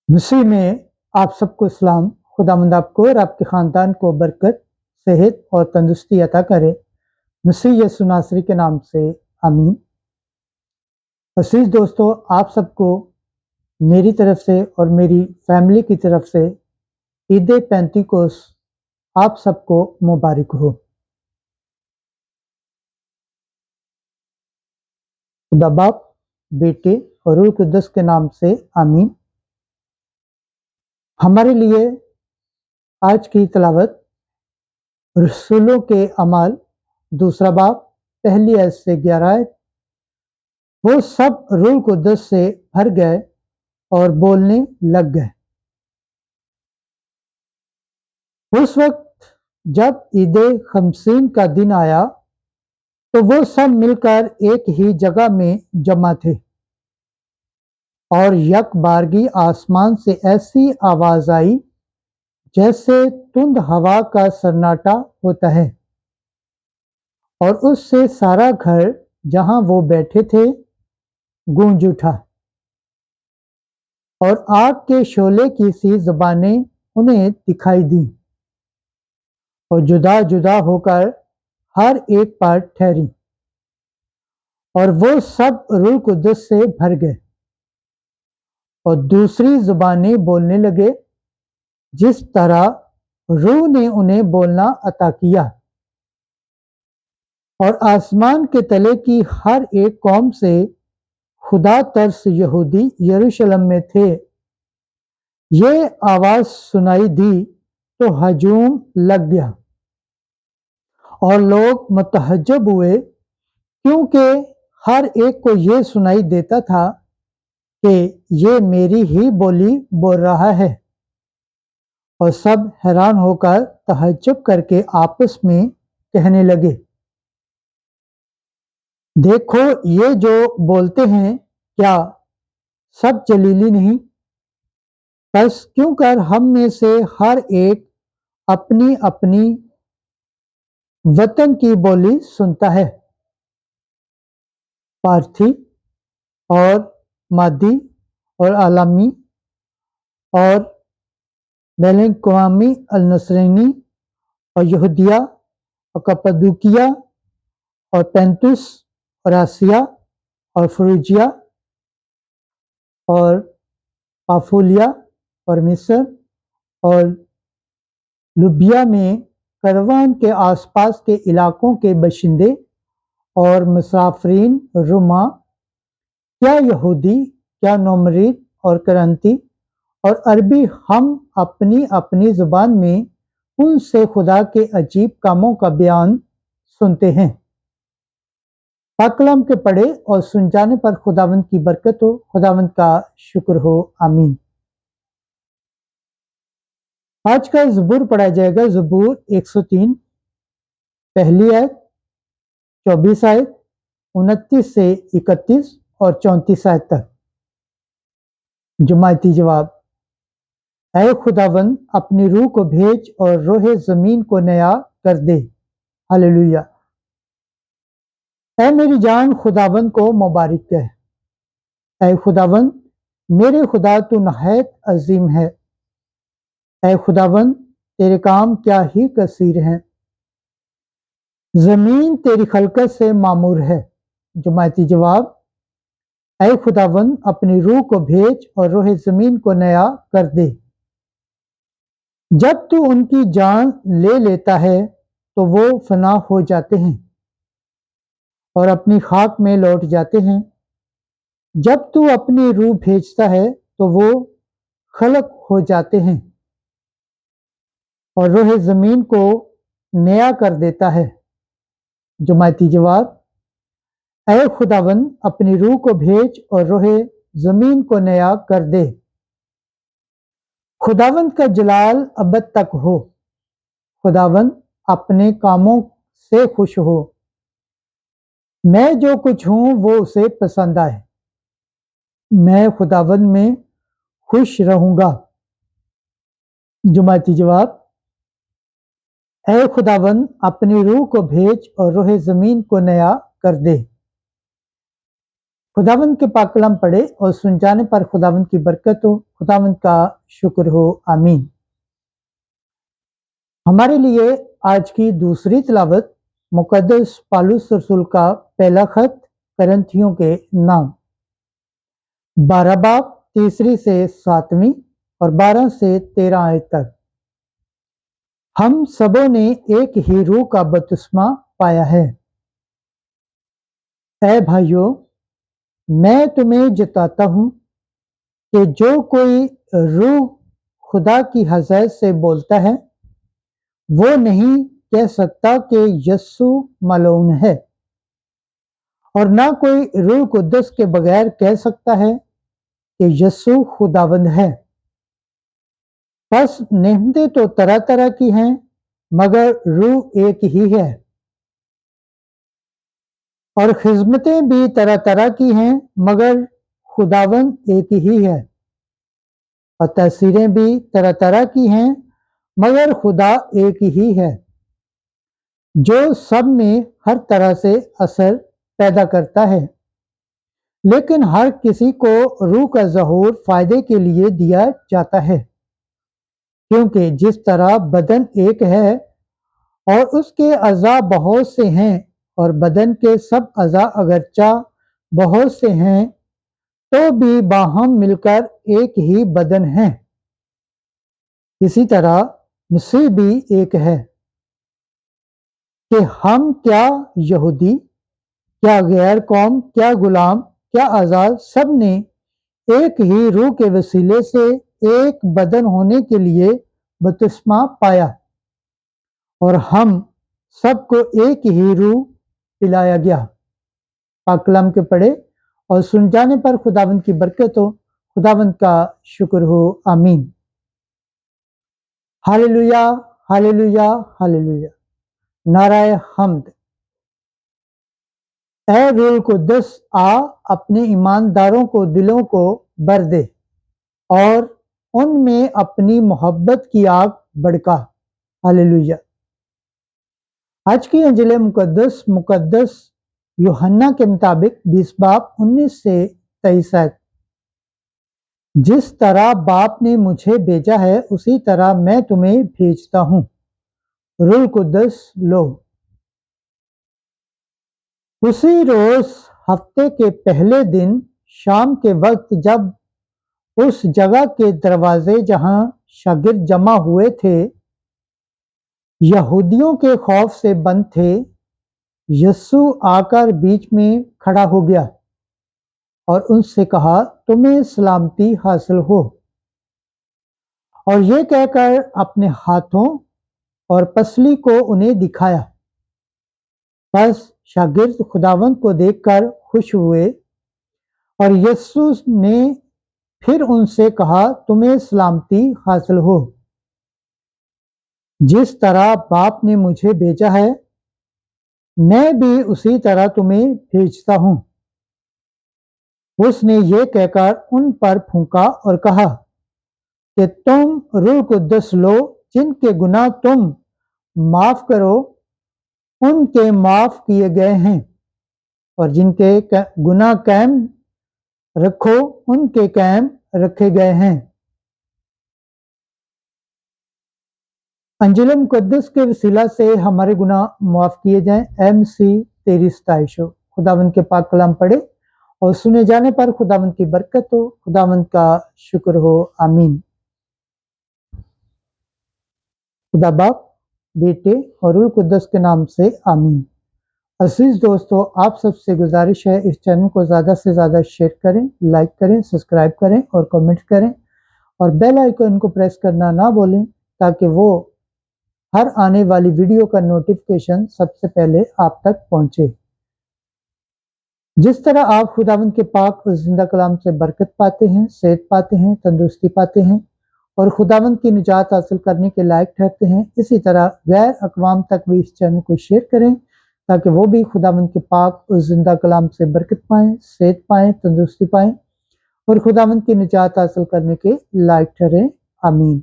मसीह में आप सबको सलाम। खुदावंद आपको और आपके ख़ानदान को बरकत, सेहत और तंदुरुस्ती अता करे। मसीह यीशु नासरी के नाम से आमीन। अजीज दोस्तों, आप सबको मेरी तरफ से और मेरी फैमिली की तरफ से ईद पेंतीकोस आप सबको मुबारक हो। खुदा बाप, बेटे और रूह कुद्दस के नाम से आमीन। हमारे लिए आज की तलावत रसूलों के अमाल दूसरा बाब पहली आयत से 11 आयत। वो सब रूह कुद्दस से भर गए और बोलने लग गए। उस वक्त जब ईद खमसीन का दिन आया तो वो सब मिलकर एक ही जगह में जमा थे और यकबारगी आसमान से ऐसी आवाज आई जैसे तुंद हवा का सन्नाटा होता है, और उससे सारा घर जहां वो बैठे थे गूंज उठा, और आग के शोले की सी ज़बानें उन्हें दिखाई दी और जुदा जुदा होकर हर एक पर ठहरी, और वो सब रूह कुद्दस से भर गए और दूसरी ज़ुबानें बोलने लगे जिस तरह रूह ने उन्हें बोलना अता किया। और आसमान के तले की हर एक कौम से खुदा तरस यहूदी यरूशलेम में थे ये आवाज सुनाई दी तो हजूम लग गया, और लोग मुतहज्जब हुए क्योंकि हर एक को ये सुनाई देता था कि ये मेरी ही बोली बोल रहा है। और सब हैरान होकर तहज्जुब करके आपस में कहने लगे, देखो ये जो बोलते हैं क्या सब जलीली नहीं? बस क्यों कर हम में से हर एक अपनी अपनी वतन की बोली सुनता है। पार्थी और मादी और आलमी और बेलकवामी अल-नसरनी और यहूदिया और कप्पदूकिया और पेंतुस और आसिया और फ्रूजिया और पाफुलिया और मिस्र और लुबिया में करवान के आसपास के इलाकों के बशिंदे और मुसाफरीन रुमा, क्या यहूदी, क्या नोमरीद और करंती और अरबी, हम अपनी अपनी जुबान में उनसे खुदा के अजीब कामों का बयान सुनते हैं। पाकलाम के पढ़े और सुन जाने पर खुदावंद की बरकत हो, खुदावंद का शुक्र हो, आमीन। आज का ज़बूर पढ़ा जाएगा ज़बूर 103 पहली आयत 24 आयत 29 से 31 और 34 आयत तक। जुमायती जवाब, ऐ खुदावंद अपनी रूह को भेज और रोहे जमीन को नया कर दे। हालेलुया। ऐ मेरी जान खुदावंद को मुबारक कह। ऐ खुदावंद मेरे खुदा तू नहायत अजीम है। ऐ खुदावंद तेरे काम क्या ही कसीर हैं, जमीन तेरी खलकत से मामूर है। जुमायती जवाब, ऐ खुदावंद अपनी रूह को भेज और रोहे जमीन को नया कर दे। जब तू उनकी जान ले लेता है तो वो फना हो जाते हैं और अपनी खाक में लौट जाते हैं। जब तू अपनी रूह भेजता है तो वो खलक हो जाते हैं और रोहे जमीन को नया कर देता है। जुमायती जवाब, ऐ खुदावंद अपनी रूह को भेज और रोहे जमीन को नया कर दे। खुदावंद का जलाल अबद तक हो। खुदावंद अपने कामों से खुश हो। मैं जो कुछ हूं वो उसे पसंद आए। मैं खुदावंद में खुश रहूंगा। जुमायती जवाब, ऐ खुदावंद अपनी रूह को भेज और रोहे जमीन को नया कर दे। खुदावंद के पाक कलाम पढ़े और सुन जाने पर खुदावंद की बरकत हो, खुदावंद का शुक्र हो, आमीन। हमारे लिए आज की दूसरी तिलावत मुकद्दस पौलुस रसूल का पहला खत करंथियों के नाम 12 बाब 3 से 7वीं और 12 से 13 आयत तक। हम सबों ने एक ही रूह का बपतिस्मा पाया है। ऐ भाइयों, मैं तुम्हें जताता हूं कि जो कोई रूह खुदा की हज़रत से बोलता है वो नहीं कह सकता कि यस्सु मलऊन है, और ना कोई रूह कुद्दस के बगैर कह सकता है कि यस्सु खुदावंद है। बस नेमतें तो तरह तरह की हैं, मगर रूह एक ही है, और खिजमतें भी तरह तरह की हैं, मगर खुदावंद एक ही है। और तसीरें भी तरह तरह की हैं, मगर खुदा एक ही है, जो सब में हर तरह से असर पैदा करता है। लेकिन हर किसी को रूह का ज़हूर फायदे के लिए दिया जाता है, क्योंकि जिस तरह बदन एक है और उसके अज़ा बहुत से हैं, और बदन के सब अज़ा अगरचा बहुत से हैं, तो भी बाहम मिलकर एक ही बदन है। इसी तरह मसीह भी एक है कि हम क्या यहूदी, क्या गैर कौम, क्या गुलाम, क्या आज़ाद, सब ने एक ही रूह के वसीले से एक बदन होने के लिए बपतिस्मा पाया, और हम सबको एक ही रूह पिलाया गया। पाक कलाम के पढ़े और सुन जाने पर खुदावंद की बरकत हो, खुदावंद का शुक्र हो, आमीन। हालेलुया, हालेलुया, हालेलुया। नाराए हम्द। ऐ रूह कुद्दस, आ अपने ईमानदारों को दिलों को भर दे और उनमें अपनी मोहब्बत की आग भड़का। हालेलुया। आज की अंजिल मुकद्दस यूहन्ना के मुताबिक 20 बाब 19 से 23 है। जिस तरह बाप ने मुझे भेजा है उसी तरह मैं तुम्हें भेजता हूँ। रूह कुद्दस लो। उसी रोज हफ्ते के पहले दिन शाम के वक्त, जब उस जगह के दरवाजे जहां शागिर्द जमा हुए थे यहूदियों के खौफ से बंद थे, यस्सु आकर बीच में खड़ा हो गया और उनसे कहा, तुम्हें सलामती हासिल हो। और ये कहकर अपने हाथों और पसली को उन्हें दिखाया। बस शागिर्द खुदावंद को देखकर खुश हुए, और यस्सु ने फिर उनसे कहा, तुम्हें सलामती हासिल हो। जिस तरह बाप ने मुझे भेजा है मैं भी उसी तरह तुम्हें भेजता हूँ। उसने ये कहकर उन पर फूंका और कहा कि तुम रूह कुद्दस लो। जिनके गुनाह तुम माफ करो उनके माफ किए गए हैं, और जिनके गुनाह कायम रखो उनके कायम रखे गए हैं। अंजिल मुकद्दस के वसीला से हमारे गुनाह माफ किए जाएं। MC तेरी सताइश हो। खुदावंद के पाक कलाम पढ़े और सुने जाने पर खुदावंद की बरकत हो, खुदावंद का शुक्र हो, आमीन। खुदा बाप, बेटे और रूह कुद्दस के नाम से आमीन। अजीज दोस्तों, आप सबसे गुजारिश है इस चैनल को ज़्यादा से ज़्यादा शेयर करें, लाइक करें, सब्सक्राइब करें और कमेंट करें, और बेल आइकन को प्रेस करना ना भूलें, ताकि वो हर आने वाली वीडियो का नोटिफिकेशन सबसे पहले आप तक पहुंचे। जिस तरह आप खुदावंद के पाक और जिंदा कलाम से बरकत पाते हैं, सेहत पाते हैं, तंदुरुस्ती पाते हैं और खुदावंद की निजात हासिल करने के लायक ठहरते हैं, इसी तरह गैर अक़वाम तक भी इस चैनल को शेयर करें, ताकि वो भी खुदावंद के पाक और जिंदा कलाम से बरकत पाएँ, सेहत पाएँ, तंदुरुस्ती पाएँ और खुदावंद की निजात हासिल करने के लायक ठहरें। आमीन।